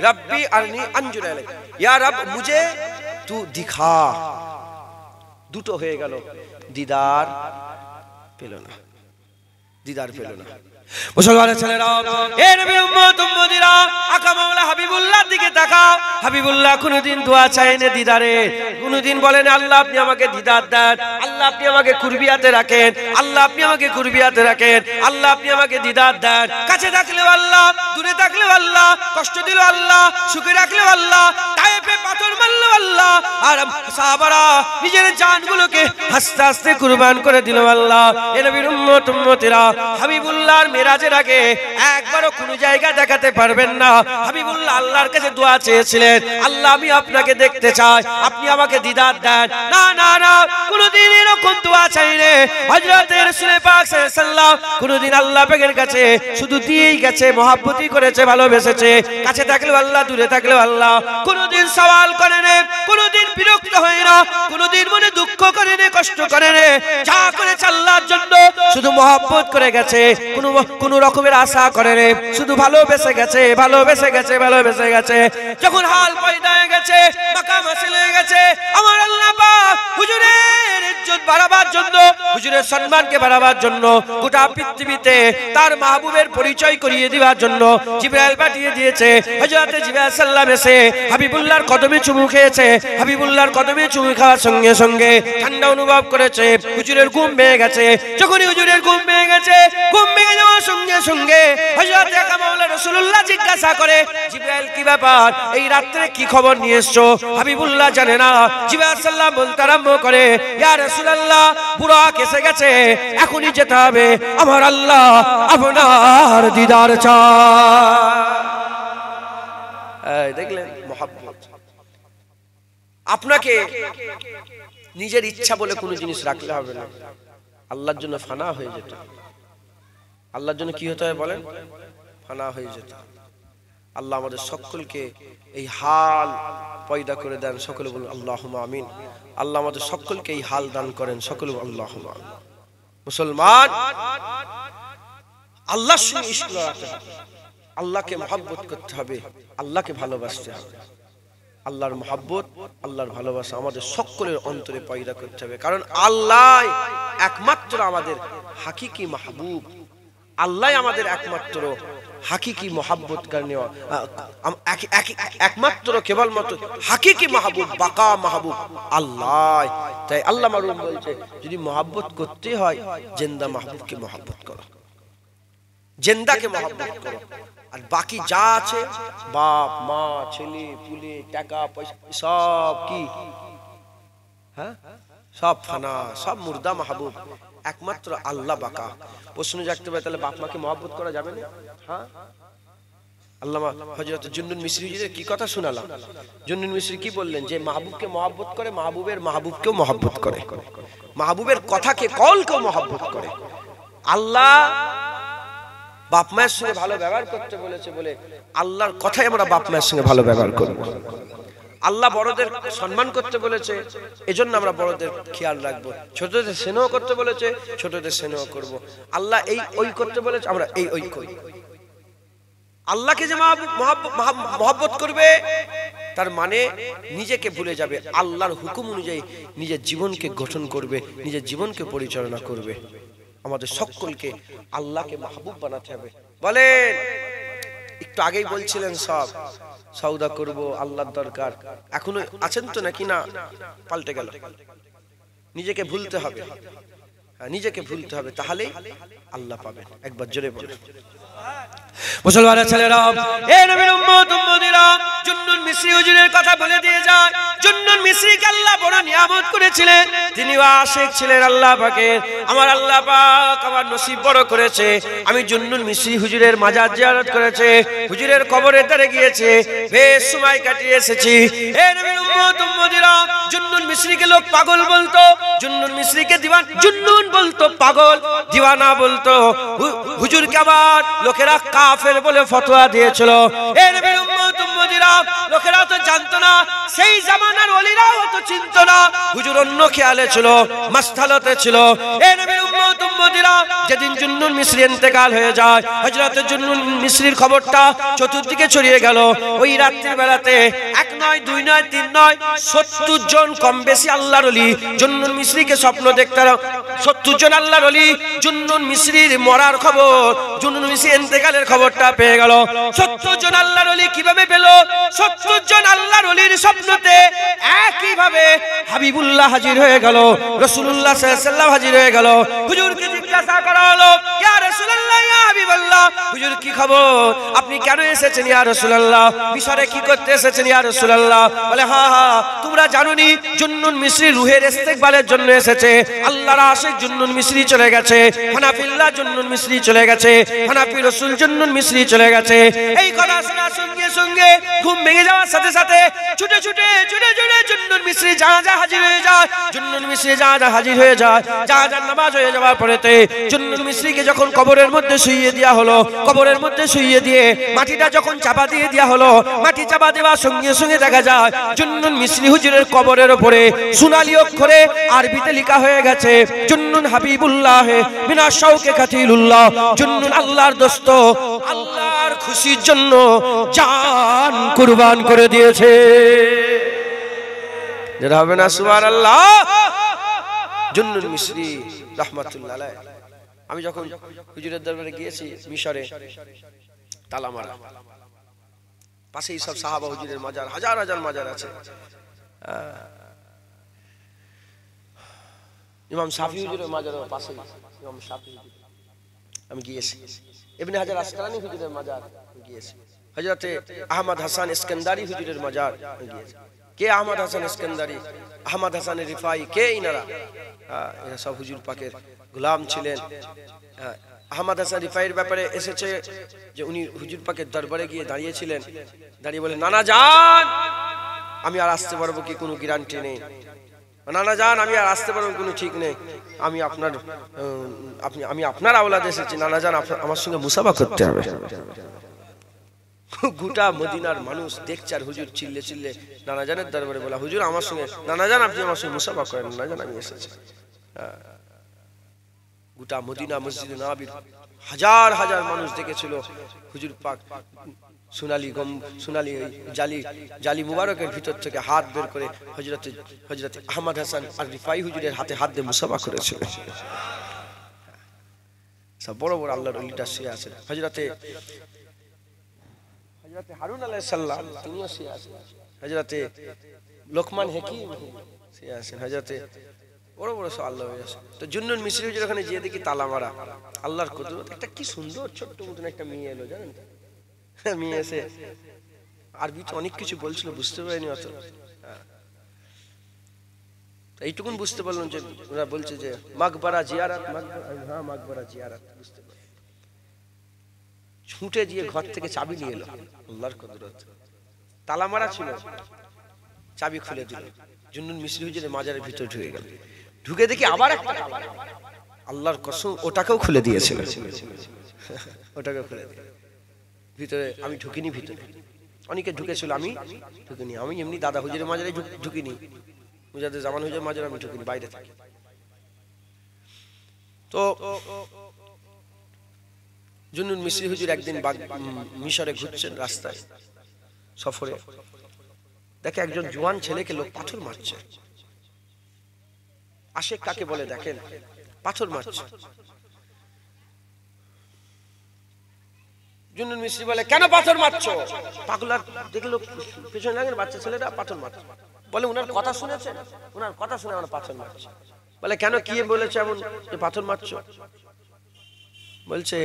রব্বি আরনি আনজুরা ইলাইক, ইয়া রব মুঝে তু দিখা। দুটো হয়ে গেল, দিদার পেল না, দিদার পেল না। মুসলমানের ছেলেরা, এ নবীর উম্মত উম্মতিরা, আকা মাওলা হাবিবুল্লাহর দিকে তাকাও। হাবিবুল্লাহ কোনদিন দোয়া চায়নি দিদারে, কোনদিন বলেন আল্লাহ আপনি আমাকে দিদার দেন, আল্লাহ আপনি আমাকে কুরবিয়াতে রাখেন, আল্লাহ আপনি আমাকে কুরবিয়াতে রাখেন, আল্লাহ আপনি আমাকে দিদার দেন। কাছে থাকলেও আল্লাহ, দূরে থাকলেও আল্লাহ, কষ্ট দিল আল্লাহ, সুখে রাখলেও আল্লাহ, তায়েফে পাথর মারলো আল্লাহ, আর সাহাবারা নিজের জানগুলোকে আস্তে আস্তে কুরবান করে দিল আল্লাহ। এ নবীর উম্মত উম্মতিরা, হাবিবুল্লাহর মেরাজের আগে একবারও কোনো জায়গা দেখাতে পারবেন না। হাবিবুল্লাহ আল্লাহর কাছে দোয়া চেয়েছিলেন, আল্লাহ আমি আপনাকে দেখতে চাই, আপনি আমাকে দিদার দেন। না না না, কোনদিন এরকম দোয়া চাইলে হযরত রাসূল পাক সাল্লাল্লাহু আলাইহি ওয়াসাল্লাম কোনদিন আল্লাহ পাকের কাছে শুধু দিয়েই গেছে, মহব্বতই করেছে, ভালোবেসেছে। কাছে থাকলেও আল্লাহ, দূরে থাকলেও আল্লাহ। কোনদিন সওয়াল করে না, কোনদিন বিরক্ত হয় না, কোনদিন মনে দুঃখ করে না, কষ্ট করে না। যা করেছে আল্লাহর জন্য, শুধু মহব্বত করে গেছে, কোন রকমের আশা করে না, শুধু ভালোবেসে গেছে, ভালোবেসে গেছে, ভালোবেসে গেছে। যখন হাল পয়দা হয়ে গেছে, মাকাম হাসিল হয়ে গেছে, আমার আল্লাহ পাক হুজুরের ইজ্জত বাড়াবার জন্য, হুজুরের সম্মানকে বাড়াবার জন্য, গোটা পৃথিবীতে তার মাহবুবের পরিচয় করিয়ে দেওয়ার জন্য জিবরাইল পাঠিয়ে দিয়েছে। হযরত জিবরাইল সাল্লাম এসে হাবিবুল্লাহর কদমে চুমু খেয়েছে। হাবিবুল্লাহর কদমে চুমু খাওয়ার সঙ্গে সঙ্গে ঠান্ডা অনুভব করেছে, হুজুরের ঘুম ভেঙে গেছে। যখনই হুজুরের ঘুম ভেঙে গেছে, ঘুম ভেঙে যাওয়ার সঙ্গে সঙ্গে হযরত আকা মাওলা রাসূলুল্লাহ জিজ্ঞাসা করে, জিবরাইল কি ব্যাপার, এই রাত্রে কি খবর নিয়ে এসছো? হাবিবুল্লাহ জানে না। জিবরাইল সাল্লাম বলতে আরম্ভ করে, ইয়া রাসূলুল্লাহ বুরাক এসে গেছে, এখনই যেতে হবে, আমার আল্লাহ আপনার দিদার চায়। দেখলেন মহব্বত। আপনাকে নিজের ইচ্ছা বলে কোনো জিনিস রাখলে হবে না, আল্লাহর জন্য ফানা হয়ে যেতে। আল্লাহর জন্য কি হতে হয় বলেন? ফানা হয়ে যেতে। আল্লাহ আমাদের সকলকে এই হাল পয়দা করে দেন, সকলে বলুন আল্লাহুম্মা আমিন। আল্লাহ আমাদের সকলকে এই হাল দান করেন, সকলে আল্লাহুম্মা আমিন। মুসলমান, আল্লাহর সঙ্গে ইশক রাখতে হবে, আল্লাহকে মহব্বত করতে হবে, আল্লাহকে ভালোবাসতে হবে। আল্লাহর মহব্বত, আল্লাহর ভালোবাসা আমাদের সকলের অন্তরে পয়দা করতে হবে, কারণ আল্লাহ একমাত্র আমাদের হাকিকি মাহবুব, আল্লাহ আমাদের একমাত্র হাকিকি মহব্বত করনে একমাত্র কেবলমাত্র হাকিকি মাহবুব, বাকা মাহবুব আল্লাহ। তাই আল্লাহ মারুম বলছে, যদি মহব্বত করতে হয় জিন্দা মাহবুবকে মহব্বত করো, জিন্দাকে মহব্বত করো, আর বাকি যা আছে বাপ মা ছেলে পুলে টাকা পয়সা সব কি, হ্যাঁ সব ফানা, সব মুর্দা মাহবুব, একমাত্র আল্লাহ বাকা। প্রশ্ন জাগতে পারে, তাহলে বাপ মাকে মহব্বত করা যাবে না? হ্যাঁ, আল্লামা হযরত জুন্নুন মিসরির কি কথা শোনালাম। জুন্নুন মিসরি কি বললেন, যে মাহবুবকে মহব্বত করে মাহবুবের মাহবুবকেও মহব্বত করে, মাহবুবের কথাকে কলকেও মহব্বত করে। আল্লাহ বাপ মায়ের সঙ্গে ভালো ব্যবহার করতে বলেছে বলে আল্লাহর কথাই আমরা বাপ মায়ের সঙ্গে ভালো ব্যবহার করব। আল্লাহ বড়দের সম্মান করতে বলেছে, এজন্য আমরা বড়দের খেয়াল রাখবো। ছোটদের স্নেহ করতে বলেছে, ছোটদের স্নেহ করব। আল্লাহ এই ওই করতে বলেছে, আমরা এই ওই করি। আল্লাহকে যে মহব্বত করবে তার মানে নিজেকে ভুলে যাবে, আল্লাহর হুকুম অনুযায়ী নিজের জীবনকে গঠন করবে, নিজের জীবনকে পরিচালনা করবে। আমাদের সকলকে আল্লাহকে মাহবুব বানাতে হবে। বলেন, একটু আগেই বলছিলেন সব সওদা করব, আল্লাহর দরকার, এখনো আছেন তো নাকি না? পাল্টে গেল। নিজেকে ভুলতে হবে, নিজেকে ভুলতে হবে, তাহলেই আল্লাহ পাবেন। একবার জোরে বলেন। মুসলমানের ছেলেরা, এ নবীর উম্মত উম্মতিরা, জুন্নুন মিসরি হুজুরের কথা বলে দিয়ে যায়। জুন্নুন মিসরিকে আল্লাহ বড় নিয়ামত করেছিলেন, তিনিও আশিক ছিলেন আল্লাহ পাকের। আমার আল্লাহ পাক আমার নসিব বড় করেছে, আমি জুন্নুন মিসরি হুজুরের মাজার জিয়ারত করেছে, হুজুরের কবরের ধারে গিয়েছে, বেশ সময় কাটিয়ে এসেছি। এ নবীর উম্মত উম্মতিরা, জুন্নুন মিসরিকে লোক পাগল বলতো, জুন্নুন মিসরিকে দিওয়ান, জুন্নুন বলতো পাগল, দিওয়ানা বলতো। হুজুরকে আবার লোকেরা কাফের বলে ফতোয়া দিয়েছিল। এ নবীর উম্মত উম্মতিরা, লোকেরা তো জানতো না, সেই জামানার ওলিরাও তো চিনতো না, হুজুর অন্য খেয়ালে ছিল, মাসতালতে ছিল। এ নবীর উম্মত উম্মতিরা, যেদিন জুন্নুন মিসরি ইন্তেকাল হয়ে যায়, হযরত জুন্নুন মিসরির খবরটা চতুর্দিকে ছড়িয়ে গেল। ওই রাত্রির বেলাতে এক নয়, দুই নয়, তিন নয়, 70 জন কম বেশি আল্লাহর ওলি জুন্নুন মিসরিকে স্বপ্ন দেখতে, 70 জন আল্লাহর ওলি জুন্নুন মিসরির মরার খবর, জুন্নুন মিসরি ইন্তেকালের খবরটা পেয়ে গেল। 70 জন আল্লাহর ওলি কিভাবে পেল? 70 জন আল্লাহর ওলির স্বপ্নতে একই ভাবে হাবিবুল্লাহ হাজির হয়ে গেল, রাসূলুল্লাহ সাল্লাল্লাহু আলাইহি ওয়াসাল্লাম হাজির হয়ে গেল। হুজুরকে জিজ্ঞাসা করা হলো, ইয়া রাসূলুল্লাহ, ইয়া হাবিবাল্লাহ, হুজুর কি খবর? আপনি কেন এসেছেন ইয়া রাসূলুল্লাহ? মিশরে কি করতে এসেছেন ইয়া রাসূলুল্লাহ? বলে, হ্যাঁ হ্যাঁ, তোমরা জানোনি জুন্নুন মিসরি রুহের ইস্তেকবালের জন্য এসেছে। আল্লাহর আশিক জুন্নুন মিসরি চলে গেছে, হানাফিল্লাহ জুন্নুন মিসরি চলে গেছে, হানাফি রাসূল জুন্নুন মিসরি চলে গেছে। এই কথা শোনার সঙ্গে সঙ্গে ঘুম ভেঙে যাওয়ার সাথে সাথে ছুটে ছুটে ছুটে ছুটে জুন্নুন মিসরি জানাজা হাজির হয়ে যায়, জুন্নুন মিসরি জানাজা হাজির হয়ে যায়। জানাজার নামাজ হয়ে যাওয়ার পরেতে জুন্নুন মিসরিকে যখন কবরের মধ্যে শুইয়ে দেওয়া হলো, কবরের মধ্যে শুইয়ে দিয়ে মাটিটা যখন চাপা দিয়ে দেওয়া হলো, মাটি চাপা দেওয়ার সঙ্গে সঙ্গে দেখা যায় জুন্নুন মিসরি হুজুরের কবরের উপরে সোনালী অক্ষরে আরবিতে লেখা হয়ে গেছে, জুন্নুন হাবিবুল্লাহ বিনা শাউকে খাতিলুল্লাহ, জুন্নুন আল্লাহর দোস্ত, আল্লাহর খুশির জন্য জান কুরবান করে দিয়েছে। যেটা হবে না সুবহানাল্লাহ। জুন্নুন মিসরি রাহমাতুল্লাহ আলাইহি, আমি যখন হুজুরের দরবারে গিয়েছি মিশরে, তালামারা পাশেই সব সাহাবা হুজুরের মাজার, হাজার হাজার মাজার আছে। ইমাম শাফি হুজুরের মাজারের পাশে ইমাম শাফি আমি গিয়েছি, ইবনে হাজার আসকালানী হুজুরের মাজার গিয়েছি, হযরতে আহমদ হাসান ইস্কান্দারি হুজুরের মাজার গিয়েছি। কে আহমদ হাসান ইস্কান্দারি, আহমদ হাসান রিফাই, কে ইনারা? এরা সব হুজুর পাকের গোলাম ছিলেন। আহমদ হাসান রিফাইয়ের ব্যাপারে এসেছে যে উনি হুজুর পাকের দরবারে গিয়ে দাঁড়িয়েছিলেন, দাঁড়িয়ে বলে, নানা জান আমি আর আসতে পারবো কি কোনো গ্যারান্টি নেই, নানা জান আমি আর আসতে পারবো কোনো ঠিক নেই, আমি আপনার আমি আপনার আওলাদ এসেছি, নানা জান আমার সঙ্গে মুসাফা করতে হবে। গোটা মদিনার মানুষ দেখছে আর হুজুর চিল্লে চিল্লে নানা জানের দরবারে বলা, হুজুর আমার সঙ্গে, নানা জান আপনি আমার সঙ্গে মুসাফা করেন, নানা জান আমি এসেছি। গোটা মদিনা মসজিদে নববীর হাজার হাজার মানুষ দেখেছিল হুজুর পাক সোনালী জালি মুবারকের ভিতর থেকে হাত বের করে হযরত আহমদ হাসান আর রিফাই হুজুরের হাতে হাত দিয়ে মুসাফা করেছিল। সব বড় বড় আল্লাহর ওলিটা শুয়ে আছেন। হযরতে হারুন আলাইহিস সালাম তিনিও শুয়ে আছেন। হযরতে লোকমান হাকিম শুয়ে আছেন। হযরতে বড় বড় সব আল্লাহ হয়ে আছে। তো জুন্নুন মিসরি হুজুর ওখানে গিয়ে দেখি তালা মারা। আল্লাহর কুদরত, একটা কি সুন্দর ছোট্ট মতন একটা মেয়ে এলো, জানেন তো? মেয়ে এসে আরবিতে অনেক কিছু বলছিল, বুঝতে পারিনি অত। এইটুকুন বুঝতে পারলাম যে ওরা বলছে যে মাকবারা জিয়ারাত, হ্যাঁ মাকবারা জিয়ারাত বুঝতে পারলাম। ছুটে গিয়ে ঘর থেকে চাবি নিয়ে এলো। আল্লাহর কুদরত, তালা মারা ছিল, চাবি খুলে দিল। জুন্নুন মিসরি হুজুরের মাজারের ভিতর ঢুকে গেল। ঢুকে দেখি আবার একটা তালা, আল্লাহর কসম ওটাকেও খুলে দিয়েছিল, ওটাকেও খুলে দিয়ে ভিতরে। আমি ঢুকিনি ভিতরে, অনেকে ঢুকেছিল, আমি ঢুকিনি। আমি এমনি দাদা হুজুরের মাজারে ঢুকিনি, মুজাদ্দেদ জামান হুজুরের মাজারে আমি ঢুকিনি, বাইরে থাকি। তো জুন্নুন মিসরি হুজুর একদিন মিশরে ঘুরছেন রাস্তায় সফরে, দেখে একজন জওয়ান ছেলেকে লোক পাথর মারছে। আশেক কাকে বলে দেখেন, পাথর মারছে। জুন্নুন মিসরি বলে, কেন পাথর মারছো? পাগলার দেখলো পেছনে লাগেন বাচ্চা ছেলেটা পাথর মারছে। বলে উনার কথা শুনেছেন? উনার কথা শুনে আমরা পাথর মারছি। বলে কেন, কি বলেছে এমন যে পাথর মারছো? বলছে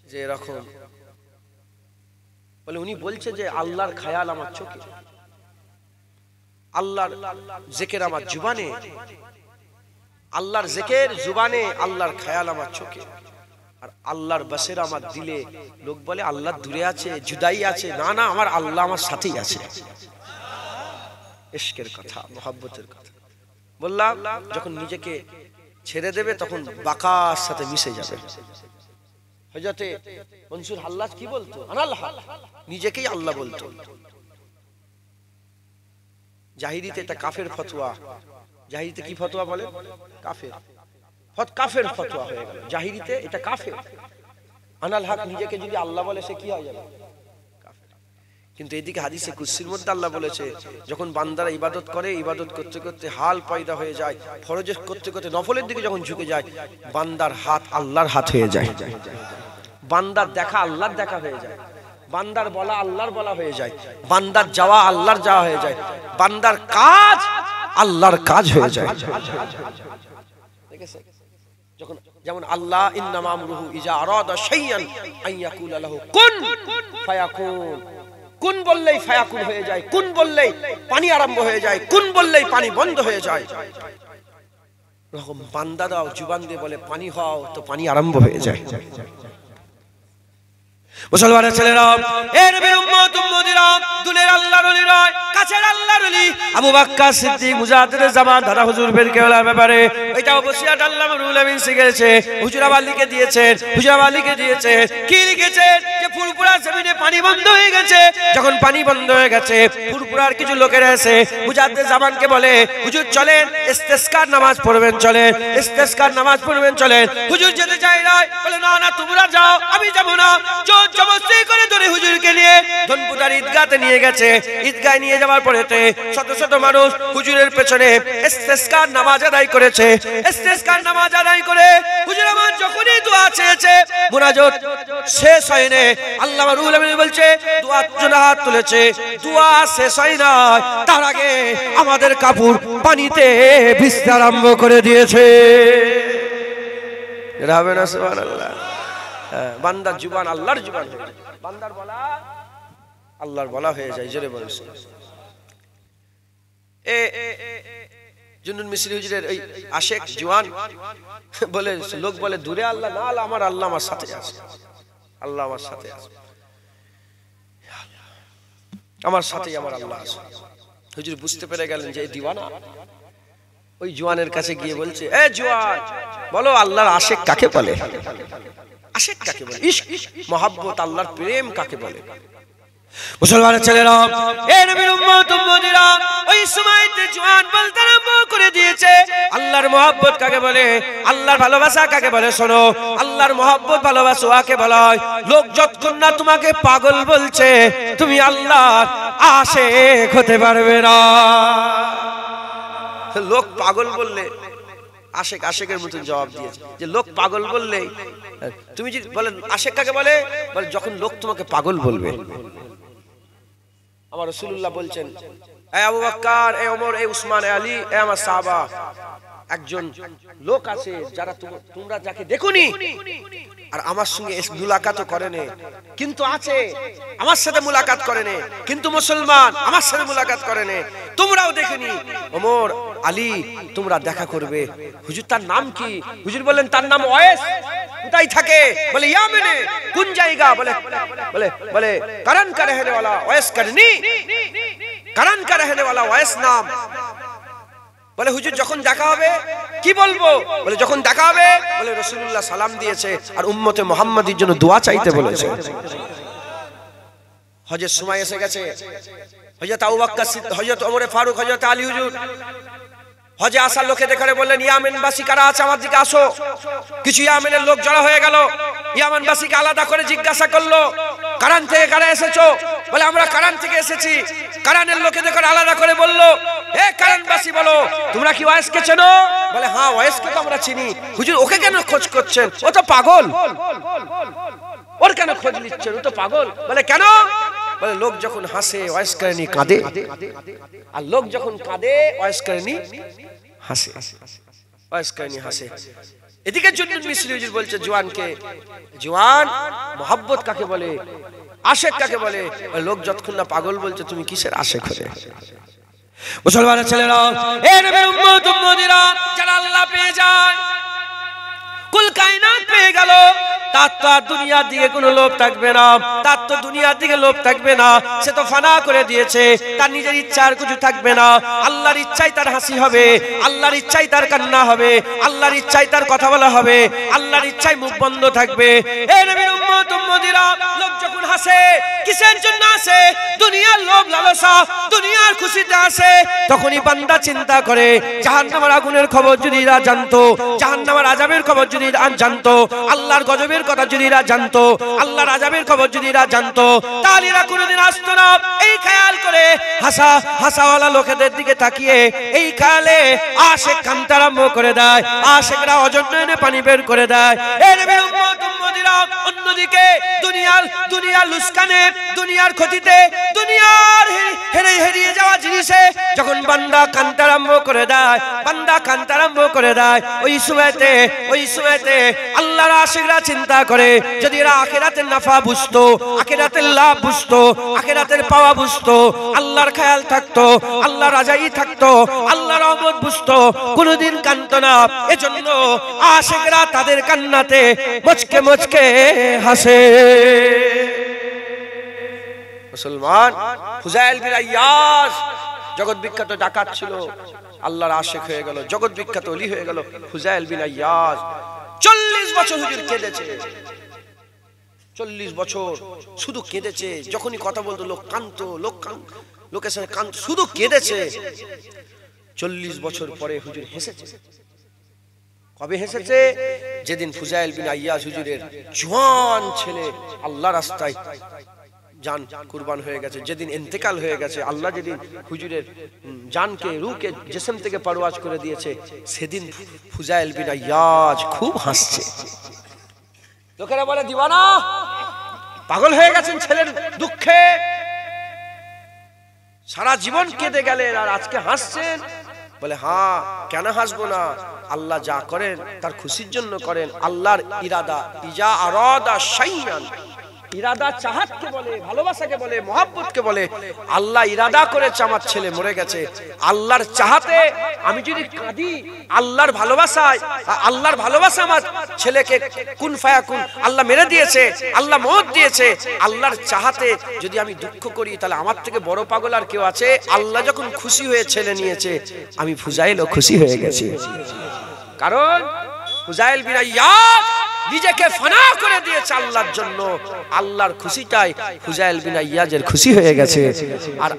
যে এরকম। বলে উনি বলছে যে আল্লাহর খেয়াল আমার চোখে, আল্লাহর জিকির আমার জুবানে, আল্লাহর জিকির জুবানে, আল্লাহর খেয়াল আমার চোখে, আর আল্লাহর বসের আমার দিলে। লোক বলে আল্লাহ দূরে আছে, জুদাই আছে, না না, আমার আল্লাহ আমার সাথেই আছে। ইশকের কথা, মোহাব্বতের কথা বললাম। যখন নিজেকে ছেড়ে দেবে তখন বাকার সাথে মিশে যাবে। হযরতে মনসুর হাল্লাজ কি বলতো? আনাল হক, নিজেকেই আল্লাহ বলতো। জাহিরিতে এটা কাফের ফতোয়া। জাহিরিতে কি ফতোয়া বলে? কাফের, কাফের ফতোয়া হয়ে গেল জাহিরিতে, এটা কাফের। আনাল হক নিজেকে যদি আল্লাহ বলে সে কি হয়ে যাবে? কাফের। কিন্তু এদিকে হাদিসে কুদসির মধ্যে আল্লাহ বলেছে, যখন বান্দারা ইবাদত করে, ইবাদত করতে করতে হাল পয়দা হয়ে যায়, ফরজ করতে করতে নফলের দিকে যখন ঝুঁকে যায়, বান্দার হাত আল্লাহর হাত হয়ে যায়, বান্দার দেখা আল্লাহর দেখা হয়ে যায়, বান্দার বলা আল্লাহর বলা হয়ে যায়, বান্দার যাওয়া আল্লাহর যাওয়া হয়ে যায়, বান্দার কাজ আল্লাহর কাজ হয়ে যায়। যখন যেমন আল্লাহ ইন্নামা আমরুহু ইজা আরাদা শাইআন আন ইয়াকুলা লাহু কুন ফায়াকুন। কুন বললেই ফায়াকুন হয়ে যায়, কুন বললেই পানি আরম্ভ হয়ে যায়, কুন বললেই পানি বন্ধ হয়ে যায়। এরকম বান্দা দাও জুবান দিয়ে বলে পানি হও, তো পানি আরম্ভ হয়ে যায়। মুসলমানের ছেলেরা, এ নবীর উম্মত উম্মতিরা, দুলের আল্লাহর ওলি নয়, কাছের আল্লাহর ওলি আবু বকর সিদ্দিক মুজাদ্দিদ জামান দাদা হুজুর বের কেওলার ব্যাপারে এটা ওসিয়ত আল্লামা রুহুল আমিন শিখেছে। হুজুর আবার লিখে দিয়েছেন, হুজুর আবার লিখে দিয়েছেন, কি লিখেছেন? যে ফুরফুরা জমিনে পানি বন্ধ হয়ে গেছে। যখন পানি বন্ধ হয়ে গেছে, ফুরফুরার কিছু লোকেরা এসে মুজাদ্দিদ জামানকে বলে, হুজুর চলেন ইস্তেসকার নামাজ পড়বেন, চলেন ইস্তেসকার নামাজ পড়বেন, চলেন। হুজুর যেতে চাই না, বলে না না তোমরা যাও, আমি যাব না। জবরদস্তি করে ধরে হুজুরকে নিয়ে ধনপুতার ঈদগাহতে নিয়ে গেছে। ঈদগাহে নিয়ে যাওয়ার পরেতে শত শত মানুষ হুজুরের পেছনে ইস্তেসকার নামাজ আদায় করেছে। ইস্তেসকার নামাজ আদায় করে হুজুর আমার যখনই দোয়া চেয়েছে, মুনাজাত শেষ হয়নি, আল্লামা রুহুল আমিন বলছে দোয়ার জন্য হাত তুলেছে, দোয়া শেষ হয় না, তার আগে আমাদের কাপড় পানিতে ভিজতে আরম্ভ করে দিয়েছে। রাবে না সুবহানাল্লাহ। বান্দার জুবান আল্লাহর জুবান হয়ে যায়, বান্দার বলা আল্লাহর বলা হয়ে যায়। জোরে বলেন জুন্নুন মিসরি হুজুরের ওই আশেক জওয়ান বলে, লোক বলে দূরে আল্লাহ না, আল্লাহ আমার, আল্লাহ আমার সাথে আছে, আল্লাহ আমার সাথে আছে, আমার সাথেই আমার আল্লাহ আছে। হুজুর বুঝতে পেরে গেলেন যে এই দিওয়ানা। ওই জওয়ানের কাছে গিয়ে বলছে, এ জওয়ান বলো আল্লাহর আশেক কাকে বলে? আশেক কাকে বলে? ইশক, মহব্বত, আল্লাহর প্রেম কাকে বলে? মুসলমানের ছেলেরা, এ নবীর উম্মত উম্মতিরা, ওই সময়তে জওয়ান বলতে আরম্ভ করে দিয়েছে আল্লাহর মহব্বত কাকে বলে, আল্লাহর ভালোবাসা কাকে বলে। শোনো, আল্লাহর মহব্বত ভালোবাসা কাকে বলা হয়? লোক যতক্ষণ না তোমাকে পাগল বলছে, তুমি আল্লাহর আশিক হতে পারবে না। লোক পাগল বললে আশিক আশিকের মতন জবাব দিয়েছে যে লোক পাগল বললে, তুমি যদি বলেন আশিক কাকে বলে, বলে যখন লোক তোমাকে পাগল বলবে। আমার রাসূলুল্লাহ বলছেন, এ আবু বকর, এ ওমর, এ উসমান, এ আলী, এ আমার সাহাবা, একজন লোক আছে যারা তোমরা যাকে দেখোনি আর আমার সঙ্গে মুলাকাতও করেনি, কিন্তু আছে আমার সাথে মুলাকাত করেনি, কিন্তু মুসলমান আমার সাথে মুলাকাত করেনি, তোমরাও দেখেনি। ওমর, আলী, তোমরা দেখা করবে। হুজুর তার নাম কি? হুজুর বললেন তার নাম ওয়াইস। কোথায় থাকে? বলে ইয়ামেনে। কোন জায়গা? বলে বলে বলে করন কা রহনে वाला ওয়াইস করনি, করন কা রহনে वाला ওয়াইস নাম। বলে হুজুর যখন দেখা হবে কি বলবো? বলে যখন দেখা হবে বলে রাসূলুল্লাহ সালাম দিয়েছে আর উম্মতে মুহাম্মাদির জন্য দোয়া চাইতে বলেছে। হজের সময় এসে গেছে, হযরত আবু বকর সিদ্দিক, হযরত ওমর ফারুক, হযরত আলী হুজুর হজে আসার লোকেদের করে বললেন, ইয়ামেনবাসী কারা আছে আমার দিকে আসো। কিছু ইয়ামেনের লোক জড়ো হয়ে গেল, ইয়ামেনবাসীকে আলাদা করে জিজ্ঞাসা করলো, কারান থেকে কারা এসেছো? বলে আমরা কারান থেকে এসেছি। কারানের লোকেদের করে আলাদা করে বললো, এ কারানবাসী বলো তোমরা কি ওয়াইসকে চেনো? বলে হ্যাঁ, ওয়াইসকে তো আমরা চিনি। হুজুর ওকে কেন খোঁজ করছেন? ও তো পাগল। ওর কেন খোঁজ নিচ্ছেন? ও তো পাগল। বলে কেন? বলে লোক যখন হাসে ওয়াইস করেনি কাঁদে, আর লোক যখন কাঁদে ওয়াইস করেনি হাসে, ওয়াইস করেনি হাসে। এদিকে জুন্নুন মিসরি হুজুর বলছে জওয়ানকে, জওয়ান মোহাব্বত কাকে বলে, আশিক কাকে বলে? লোক যতক্ষণ না পাগল বলছে তুমি কিসের আশিক হলে? মুসলমানের ছেলেরা, এ নবীর উম্মত উম্মতিরা, যারা আল্লাহ পেয়ে যায়, কুল কায়নাত পেয়ে গেল, তার তো আর দুনিয়ার দিকে কোনো লোভ থাকবে না, তার তো দুনিয়ার দিকে লোভ থাকবে না। সে তো ফানা করে দিয়েছে, তার নিজের ইচ্ছার কিছু থাকবে না। আল্লাহর ইচ্ছাই তার হাসি হবে, আল্লাহর ইচ্ছাই তার কান্না হবে, আল্লাহর ইচ্ছাই তার কথা বলা হবে, আল্লাহর ইচ্ছাই মুখ বন্ধ থাকবে। এই নবীর উম্মত উম্মতিরা, লোক যখন হাসে কিসের জন্য হাসে? দুনিয়ার লোভ লালসা, দুনিয়ার খুশিতে হাসে। তখনই বান্দা চিন্তা করে জাহান্নামের আগুনের খবর যদি এরা জানতো, জাহান্নামের আযাবের খবর যদি এরা জানতো, আল্লাহর গজবের কথা যদি এরা জানতো, আল্লাহর আযাবের খবর যদি এরা জানতো, তাহলে এরা কোনোদিন আসতো না। এই খেয়াল করে হাসা হাসাওয়ালা লোকেদের দিকে তাকিয়ে এই খেয়ালে আশিক কাঁদতে আরম্ভ করে দেয়, আশিকরা অজন্যে পানি বের করে দেয়। এই নবীর উম্মত উম্মতিরা, অন্যদিকে দুনিয়ার লুস্কানে, দুনিয়ার ক্ষতিতে, দুনিয়ার হেরিয়ে যাওয়া জিনিসে যখন বান্দা কাঁদতে আরম্ভ করে দেয়, বান্দা কাঁদতে আরম্ভ করে দেয়, ওই সময়তে আল্লাহর আশিকরা চিন্তা করে যদি এরা আখিরাতের নাফা বুঝতো, আখিরাতের লাভ বুঝতো, আখিরাতের পাওয়া বুঝতো, আল্লাহর খেয়াল থাকতো, আল্লাহর রাজাই থাকতো, আল্লাহর রহমত বুঝতো, কোনোদিন কাঁদতো না। এজন্য আশিকরা তাদের কান্নাতে মুচকে মুচকে হাসে। মুসলমান ফুজাইল বিন আইয়াজ জগৎ বিখ্যাত ডাকাত ছিল, আল্লাহর আশিক হয়ে গেল, জগৎ বিখ্যাত ওলি হয়ে গেল ফুজাইল বিন আইয়াজ। 40 বছর হুজুর কেঁদেছে, 40 বছর শুধু কেঁদেছে। যখনই কথা বলতো লোক কাঁদতো, লোকের সাথে কাঁদতো, শুধু কেঁদেছে। 40 বছর পরে হুজুর হেসেছে। কবে হেসেছে? যেদিন ফুজাইল বিন আইয়াজ হুজুরের জওয়ান ছেলে আল্লাহ রাস্তায় জান কুরবান হয়ে গেছে, যেদিন ইন্তেকাল হয়ে গেছে, আল্লাহ যেদিন হুজুরের জানকে রূহকে জিসম থেকে পারওয়াজ করে দিয়েছে, সেদিন ফুজাইল বিন আইয়াজ খুব হাসছে। লোকেরা বলে দিওয়ানা, পাগল হয়ে গেছেন ছেলের দুঃখে, সারা জীবন কেঁদে গেলেন আর আজকে হাসছেন। বলে হ্যাঁ, কেন হাসবো না? আল্লাহ যা করেন তার খুশির জন্য করেন। আল্লাহর ইরাদা, ইজা আরাদা শাইআন, ইরাদা চাহাতকে বলে, ভালোবাসাকে বলে, মহব্বতকে বলে। আল্লাহ ইরাদা করেছে আমার ছেলে মরে গেছে, আল্লাহর চাহাতে আমি যদি কাঁদি, আল্লাহর ভালোবাসায়, আল্লাহর ভালোবাসা আমার ছেলেকে কুন ফায়াকুন, আল্লাহ মেরে দিয়েছে, আল্লাহ মওত দিয়েছে। আল্লাহর চাহাতে যদি আমি দুঃখ করি, তাহলে আমার থেকে বড় পাগল আর কেউ আছে? আল্লাহ যখন খুশি হয়ে ছেলে নিয়েছে, আমি ফুজাইলও খুশি হয়ে গেছি। কারণ ফুজাইল বিন আইয়াজ নিজেকে ফানা করে দিয়েছে আল্লাহর জন্য। আল্লাহর খুশিটাই হুজাইল বিন আইয়াজের খুশি হয়ে গেছে, আর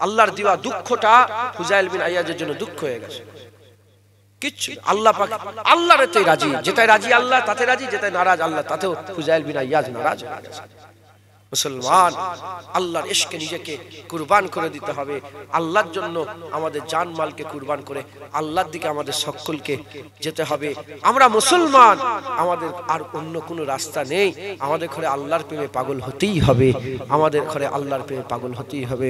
আল্লাহর দেওয়া দুঃখটা হুজাইল বিন আইয়াজের জন্য দুঃখ হয়ে গেছে। কিচ্ছু আল্লাহ পাক আল্লাহর এতেই রাজি, যেটাই রাজি আল্লাহ তাতে রাজি, যেটাই নারাজ আল্লাহ তাতেও হুজাইল বিন আইয়াজ নারাজ হয়ে গেছে। মুসলমান, আল্লাহর ইশকে নিজেকে কুরবান করে দিতে হবে। আল্লাহর জন্য আমাদের জান মালকে কুরবান করে আল্লাহর দিকে আমাদের সকলকে যেতে হবে। আমরা মুসলমান, আমাদের আর অন্য কোনো রাস্তা নেই। আমাদের ঘরে আল্লাহর প্রেমে পাগল হতেই হবে, আমাদের ঘরে আল্লাহর প্রেমে পাগল হতেই হবে।